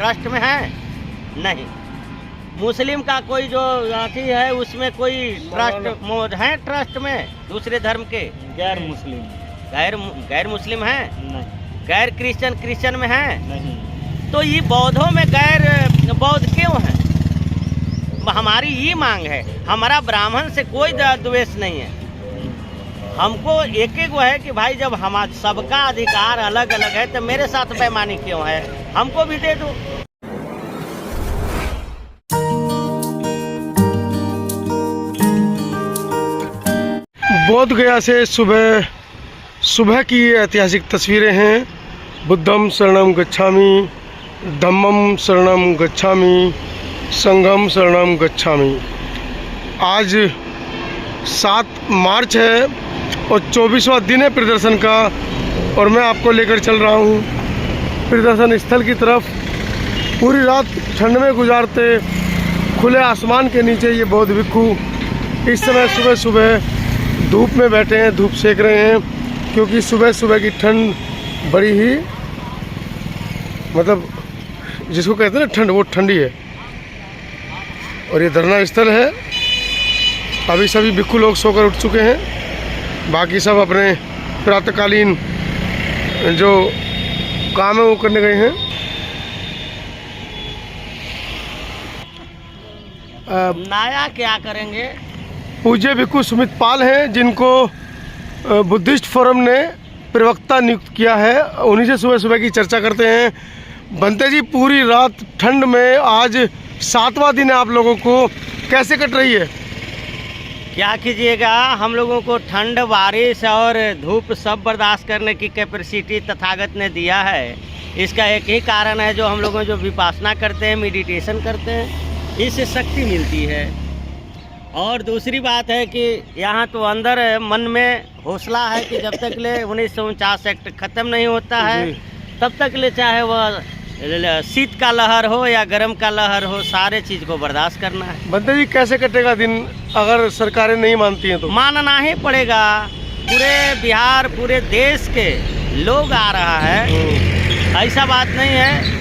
Trust में है? नहीं। मुस्लिम का कोई जो अथी है उसमें कोई ट्रस्ट है? ट्रस्ट में दूसरे धर्म के गैर मुस्लिम गैर मुस्लिम है? नहीं। गैर क्रिश्चियन में है? नहीं। तो ये बौद्धों में गैर बौद्ध क्यों है? हमारी ये मांग है, हमारा ब्राह्मण से कोई द्वेष नहीं है। हमको एक वो है कि भाई जब हम सबका अधिकार अलग अलग है तो मेरे साथ बेईमानी क्यों है? हमको भी दे दो। बोध गया से सुबह की ये ऐतिहासिक तस्वीरें हैं। बुद्धम शरणम गच्छामि, धम्मम शरणम गच्छामि, संघम शरणम गच्छामि। आज 7 मार्च है और 24वां दिन है प्रदर्शन का, और मैं आपको लेकर चल रहा हूँ प्रदर्शन स्थल की तरफ। पूरी रात ठंड में गुजारते खुले आसमान के नीचे ये बौद्ध भिक्षु इस समय सुबह सुबह धूप में बैठे हैं, धूप सेक रहे हैं, क्योंकि सुबह सुबह की ठंड बड़ी ही मतलब जिसको कहते हैं ना ठंड, वो ठंडी है। और ये धरना स्थल है। अभी सभी भिक्षु लोग सोकर उठ चुके हैं, बाकी सब अपने प्रातःकालीन जो काम है वो करने गए हैं। नया क्या करेंगे? पूज्य भिक्षु सुमित पाल हैं, जिनको बुद्धिस्ट फोरम ने प्रवक्ता नियुक्त किया है। उन्हीं से सुबह सुबह की चर्चा करते हैं। बनते जी, पूरी रात ठंड में आज 7वां दिन है, आप लोगों को कैसे कट रही है? क्या कीजिएगा, हम लोगों को ठंड, बारिश और धूप सब बर्दाश्त करने की कैपेसिटी तथागत ने दिया है। इसका एक ही कारण है, जो हम लोगों जो विपासना करते हैं, मेडिटेशन करते हैं, इससे शक्ति मिलती है। और दूसरी बात है कि यहाँ तो अंदर मन में हौसला है कि जब तक ले 1949 एक्ट ख़त्म नहीं होता है तब तक ले, चाहे वह शीत का लहर हो या गर्म का लहर हो, सारे चीज़ को बर्दाश्त करना है। बनते जी, कैसे कटेगा दिन अगर सरकारें नहीं मानती हैं तो? मानना ही पड़ेगा। पूरे बिहार, पूरे देश के लोग आ रहा है, ऐसा बात नहीं है।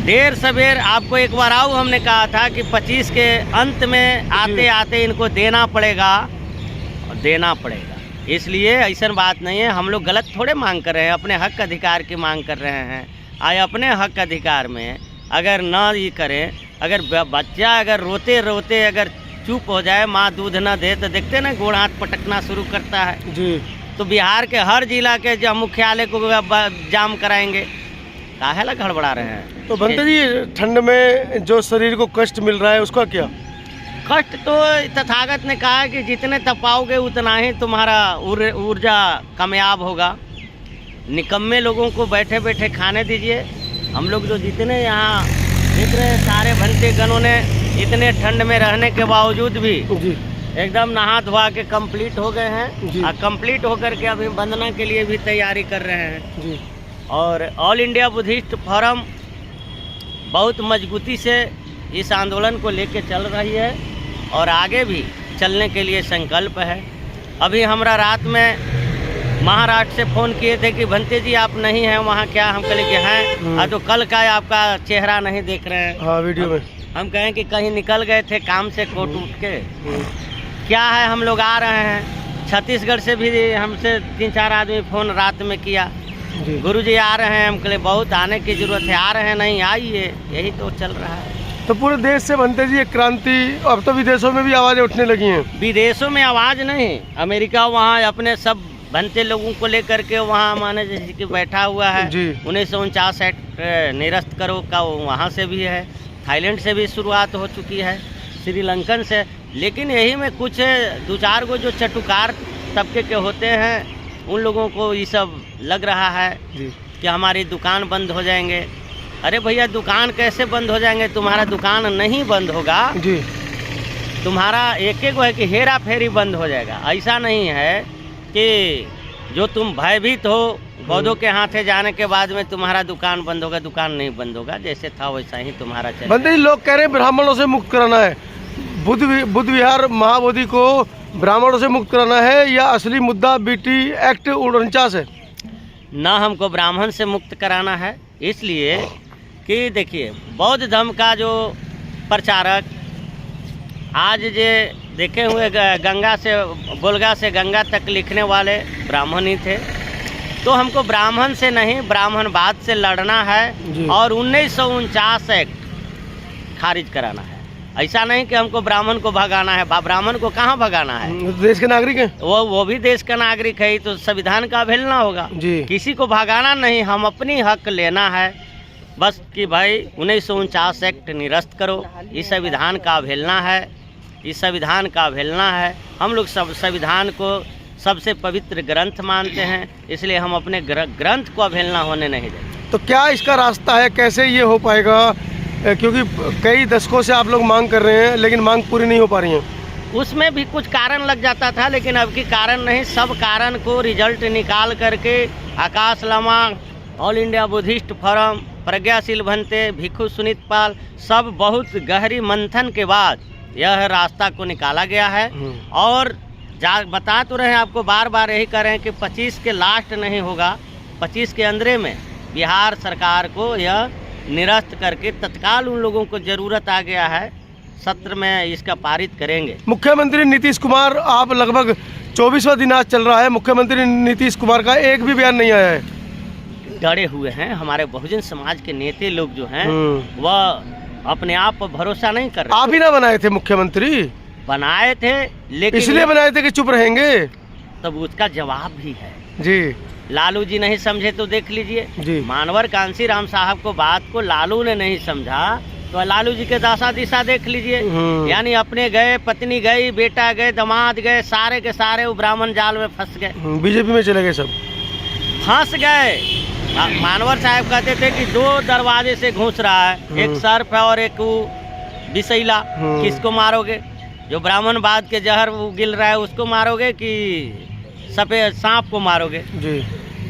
देर सवेर आपको एक बार आओ, हमने कहा था कि 25 के अंत में आते आते इनको देना पड़ेगा और देना पड़ेगा। इसलिए ऐसा बात नहीं है, हम लोग गलत थोड़े मांग कर रहे हैं, अपने हक अधिकार की मांग कर रहे हैं। आए अपने हक अधिकार में अगर ना ये करें, अगर बच्चा अगर रोते रोते अगर चुप हो जाए, माँ दूध ना दे, तो देखते ना गोड़ हाथ पटकना शुरू करता है जी। तो बिहार के हर जिला के जब मुख्यालय को जाम कराएंगे, काहे ला गड़बड़ा रहे हैं? तो बनते जी, ठंड में जो शरीर को कष्ट मिल रहा है उसका क्या? कष्ट तो तथागत ने कहा कि जितने तपाओगे उतना ही तुम्हारा ऊर्जा कामयाब होगा। निकम्मे लोगों को बैठे बैठे खाने दीजिए। हम लोग जो जितने यहाँ देख रहे हैं, सारे भंते गणों ने इतने ठंड में रहने के बावजूद भी जी एकदम नहा धोआ के कंप्लीट हो गए हैं, और कंप्लीट होकर के अभी वंदना के लिए भी तैयारी कर रहे हैं जी। और ऑल इंडिया बुद्धिस्ट फोरम बहुत मजबूती से इस आंदोलन को लेके चल रही है और आगे भी चलने के लिए संकल्प है। अभी हमरा रात में महाराष्ट्र से फ़ोन किए थे कि भंते जी आप नहीं हैं वहाँ, क्या? हम कहे कि हैं। तो कल का आपका चेहरा नहीं देख रहे हैं। हाँ, वीडियो में हम कहें कि कहीं निकल गए थे काम से कोट उठ के। क्या है, हम लोग आ रहे हैं। छत्तीसगढ़ से भी हमसे 3-4 आदमी फ़ोन रात में किया, गुरुजी आ रहे हैं। हम कहे बहुत आने की ज़रूरत है, आ रहे हैं नहीं, आइए, यही तो चल रहा है। तो पूरे देश से बनते जी एक क्रांति, अब तो विदेशों में भी आवाज़ें उठने लगी हैं। विदेशों में आवाज़ नहीं, अमेरिका वहाँ अपने सब बनते लोगों को लेकर के वहाँ माने जैसे कि बैठा हुआ है। 1949 एक्ट निरस्त करो का वहाँ से भी है, थाईलैंड से भी शुरुआत हो चुकी है, श्रीलंकन से। लेकिन यही में कुछ 2-4 गो जो चटुकार तबके के होते हैं, उन लोगों को ये सब लग रहा है कि हमारी दुकान बंद हो जाएंगे। अरे भैया, दुकान कैसे बंद हो जाएंगे? तुम्हारा दुकान नहीं बंद होगा जी। तुम्हारा एक है कि हेरा फेरी बंद हो जाएगा। ऐसा नहीं है कि जो तुम भयभीत हो बौद्धों के हाथे जाने के बाद में तुम्हारा दुकान बंद होगा। दुकान नहीं बंद होगा, जैसे था वैसा ही तुम्हारा चलेगा। बनते जी, लोग कह रहे हैं ब्राह्मणों से मुक्त कराना है, बुद्ध विहार महाबोधि को ब्राह्मणों से मुक्त कराना है, या असली मुद्दा बीटी एक्ट 49 है? ना हमको ब्राह्मण से मुक्त कराना है, इसलिए कि देखिए बौद्ध धर्म का जो प्रचारक आज जे देखे हुए गंगा से बोलगा से गंगा तक लिखने वाले ब्राह्मण ही थे, तो हमको ब्राह्मण से नहीं ब्राह्मणवाद से लड़ना है और 1949 एक्ट खारिज कराना है। ऐसा नहीं कि हमको ब्राह्मण को भगाना है, ब्राह्मण को कहाँ भगाना है, देश के नागरिक हैं वो भी देश का नागरिक है, तो संविधान का अवहेलना होगा जी। किसी को भगाना नहीं, हम अपनी हक लेना है बस कि भाई 1949 एक्ट निरस्त करो, इस संविधान का अवहेलना है, इस संविधान का अवहेलना है। हम लोग सब संविधान को सबसे पवित्र ग्रंथ मानते हैं, इसलिए हम अपने ग्रंथ को अवहेलना होने नहीं देंगे। तो क्या इसका रास्ता है, कैसे ये हो पाएगा, क्योंकि कई दशकों से आप लोग मांग कर रहे हैं लेकिन मांग पूरी नहीं हो पा रही है। उसमें भी कुछ कारण लग जाता था, लेकिन अब की कारण नहीं, सब कारण को रिजल्ट निकाल करके Akash Lama, all India Buddhist forum, Pragyasheel Bhante, भिक्षु सुनीत पाल, सब बहुत गहरी मंथन के बाद यह रास्ता को निकाला गया है। और बता तो रहे हैं आपको, बार बार यही कर रहे हैं कि 25 के लास्ट नहीं होगा, 25 के अंदर में बिहार सरकार को यह निरस्त करके तत्काल उन लोगों को जरूरत आ गया है, सत्र में इसका पारित करेंगे। मुख्यमंत्री नीतीश कुमार, आप लगभग 24वां दिन आज चल रहा है, मुख्यमंत्री नीतीश कुमार का एक भी बयान नहीं आया है। डरे हुए हैं हमारे बहुजन समाज के नेता लोग जो हैं, वह अपने आप पर भरोसा नहीं कर रहे। आप ही ना बनाए थे मुख्यमंत्री? बनाए थे, लेकिन इसलिए बनाए थे कि चुप रहेंगे, तब उसका जवाब भी है जी। लालू जी नहीं समझे तो देख लीजिए, मानवर कांसी राम साहब को बात को लालू ने नहीं समझा तो लालू जी के दशा दिशा देख लीजिए। यानी अपने गए, पत्नी गई, बेटा गए, दामाद गए, सारे के सारे वो ब्राह्मण जाल में फंस गए, बीजेपी में चले गए, सब फंस गए। मानवर साहब कहते थे कि 2 दरवाजे से घुस रहा है, एक सर्प है और एक विषैला, किसको मारोगे? जो ब्राह्मणवाद के जहर गिल रहा है उसको मारोगे कि सफेद सांप को मारोगे जी।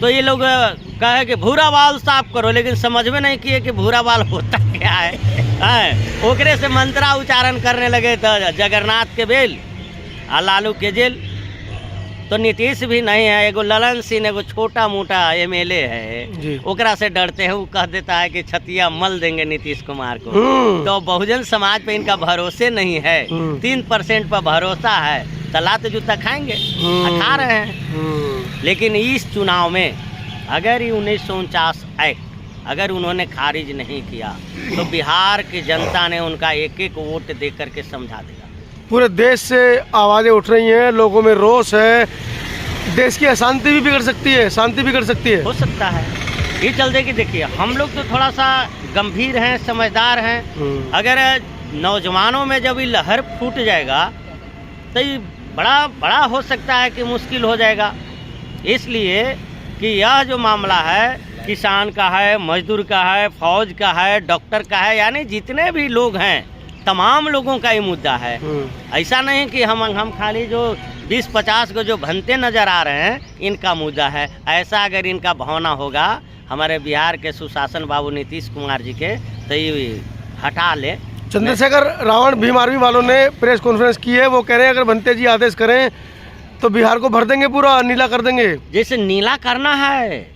तो ये लोग कहे कि भूरा बाल साफ करो, लेकिन समझ में नहीं किए कि भूरा बाल होता क्या है। ओकरे से मंत्रा उच्चारण करने लगे तो जगन्नाथ के बेल आ लालू के जेल। तो नीतीश भी नहीं है, एगो ललन सिंह एगो छोटा मोटा MLA है, ओकरा से डरते हैं, वो कह देता है कि छतिया मल देंगे नीतीश कुमार को। तो बहुजन समाज पे इनका भरोसे नहीं है, 3% पर भरोसा है, तलात जूता खाएंगे, खा रहे हैं। लेकिन इस चुनाव में अगर ये 1949 एक्ट अगर उन्होंने खारिज नहीं किया तो बिहार की जनता ने उनका एक एक वोट दे करके समझा देगा। पूरे देश से आवाज़ें उठ रही हैं, लोगों में रोष है, देश की अशांति भी बिगड़ सकती है, शांति बिगड़ सकती है, हो सकता है। ये चलते कि देखिए हम लोग तो थोड़ा सा गंभीर हैं, समझदार हैं। अगर नौजवानों में जब ये लहर फूट जाएगा तो ये बड़ा हो सकता है कि मुश्किल हो जाएगा। इसलिए कि यह जो मामला है किसान का है, मजदूर का है, फौज का है, डॉक्टर का है, यानी जितने भी लोग हैं तमाम लोगों का ये मुद्दा है। ऐसा नहीं कि हम खाली जो 20-50 को जो भनते नजर आ रहे हैं इनका मुद्दा है। ऐसा अगर इनका भावना होगा हमारे बिहार के सुशासन बाबू नीतीश कुमार जी के, तो ये हटा ले। चंद्रशेखर रावण भीम आर्मी वालों ने प्रेस कॉन्फ्रेंस की है, वो कह रहे हैं अगर भंते जी आदेश करें तो बिहार को भर देंगे, पूरा नीला कर देंगे। जैसे नीला करना है,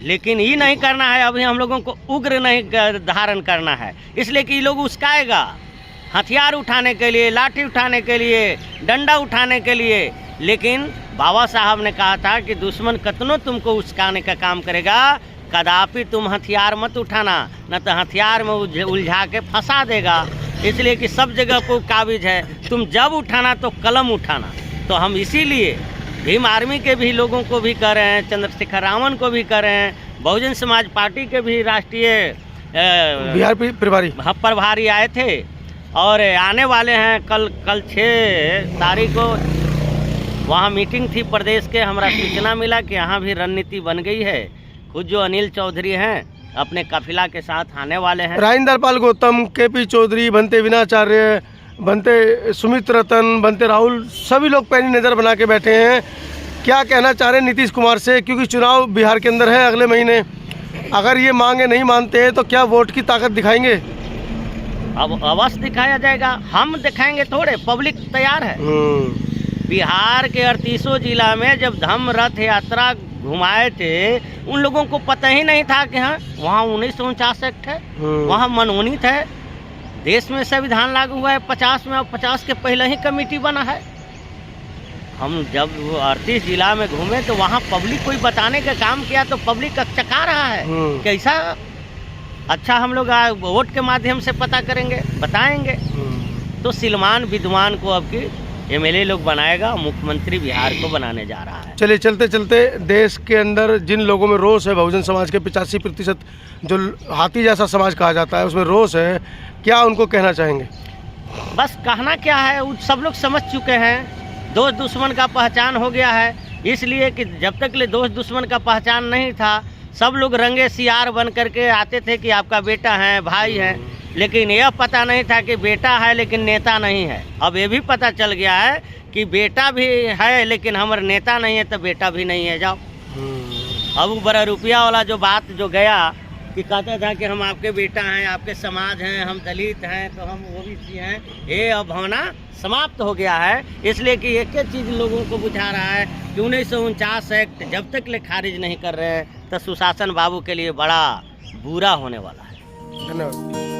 लेकिन ये नहीं करना है, अभी हम लोगों को उग्र नहीं धारण करना है, इसलिए कि ये लोग उस्काएगा हथियार उठाने के लिए, लाठी उठाने के लिए, डंडा उठाने के लिए। लेकिन बाबा साहब ने कहा था कि दुश्मन कतनो तुमको उस्काने का काम करेगा, कदापि तुम हथियार मत उठाना, न तो हथियार में उलझा के फंसा देगा। इसलिए कि सब जगह को काबिज है, तुम जब उठाना तो कलम उठाना। तो हम इसीलिए भीम आर्मी के भी लोगों को भी कर रहे हैं, चंद्रशेखर रावण को भी कर रहे हैं, बहुजन समाज पार्टी के भी राष्ट्रीय बिहार प्रभारी आए थे और आने वाले हैं। कल 6 तारीख को वहाँ मीटिंग थी प्रदेश के, हमारा सूचना मिला कि यहाँ भी रणनीति बन गई है। खुद जो अनिल चौधरी हैं अपने काफिला के साथ आने वाले हैं। राजेंद्र पाल गौतम, KP चौधरी, भंते विनाचार्य, भंते सुमित रतन, भंते राहुल, सभी लोग पैनी नज़र बना के बैठे हैं। क्या कहना चाह रहे हैं नीतीश कुमार से, क्योंकि चुनाव बिहार के अंदर है अगले महीने, अगर ये मांगे नहीं मानते हैं तो क्या वोट की ताकत दिखाएंगे? अब अवश्य दिखाया जाएगा, हम दिखाएंगे थोड़े, पब्लिक तैयार है। बिहार के 38 जिला में जब धम्म रथ यात्रा घुमाए थे, उन लोगों को पता ही नहीं था कि हाँ वहाँ 1949 एक्ट है, वहाँ मनोनीत है। देश में संविधान लागू हुआ है 50 में, और 50 के पहले ही कमेटी बना है। हम जब 38 जिला में घूमे तो वहाँ पब्लिक कोई बताने का काम किया तो पब्लिक चका रहा है। कैसा अच्छा हम लोग वोट के माध्यम से पता करेंगे, बताएंगे। तो सिलमान विद्वान को अब की एमएलए लोग बनाएगा, मुख्यमंत्री बिहार को बनाने जा रहा है। चलिए, चलते चलते देश के अंदर जिन लोगों में रोष है, बहुजन समाज के 85% जो हाथी जैसा समाज कहा जाता है, उसमें रोष है, क्या उनको कहना चाहेंगे? बस कहना क्या है, वो सब लोग समझ चुके हैं, दोस्त दुश्मन का पहचान हो गया है। इसलिए कि जब तक ले दोस्त दुश्मन का पहचान नहीं था, सब लोग रंगे सियार बन करके आते थे कि आपका बेटा है, भाई है, लेकिन यह पता नहीं था कि बेटा है लेकिन नेता नहीं है। अब ये भी पता चल गया है कि बेटा भी है लेकिन हमारे नेता नहीं है, तो बेटा भी नहीं है। जाओ अब वो बड़ा रुपया वाला जो बात जो गया कि कहता था कि हम आपके बेटा हैं, आपके समाज हैं, हम दलित हैं, तो हम ओबीसी हैं, ये अब होना समाप्त हो गया है। इसलिए कि एक ही चीज़ लोगों को बुझा रहा है कि 1949 एक्ट जब तक ले खारिज नहीं कर रहे हैं तो सुशासन बाबू के लिए बड़ा बुरा होने वाला है। धन्यवाद।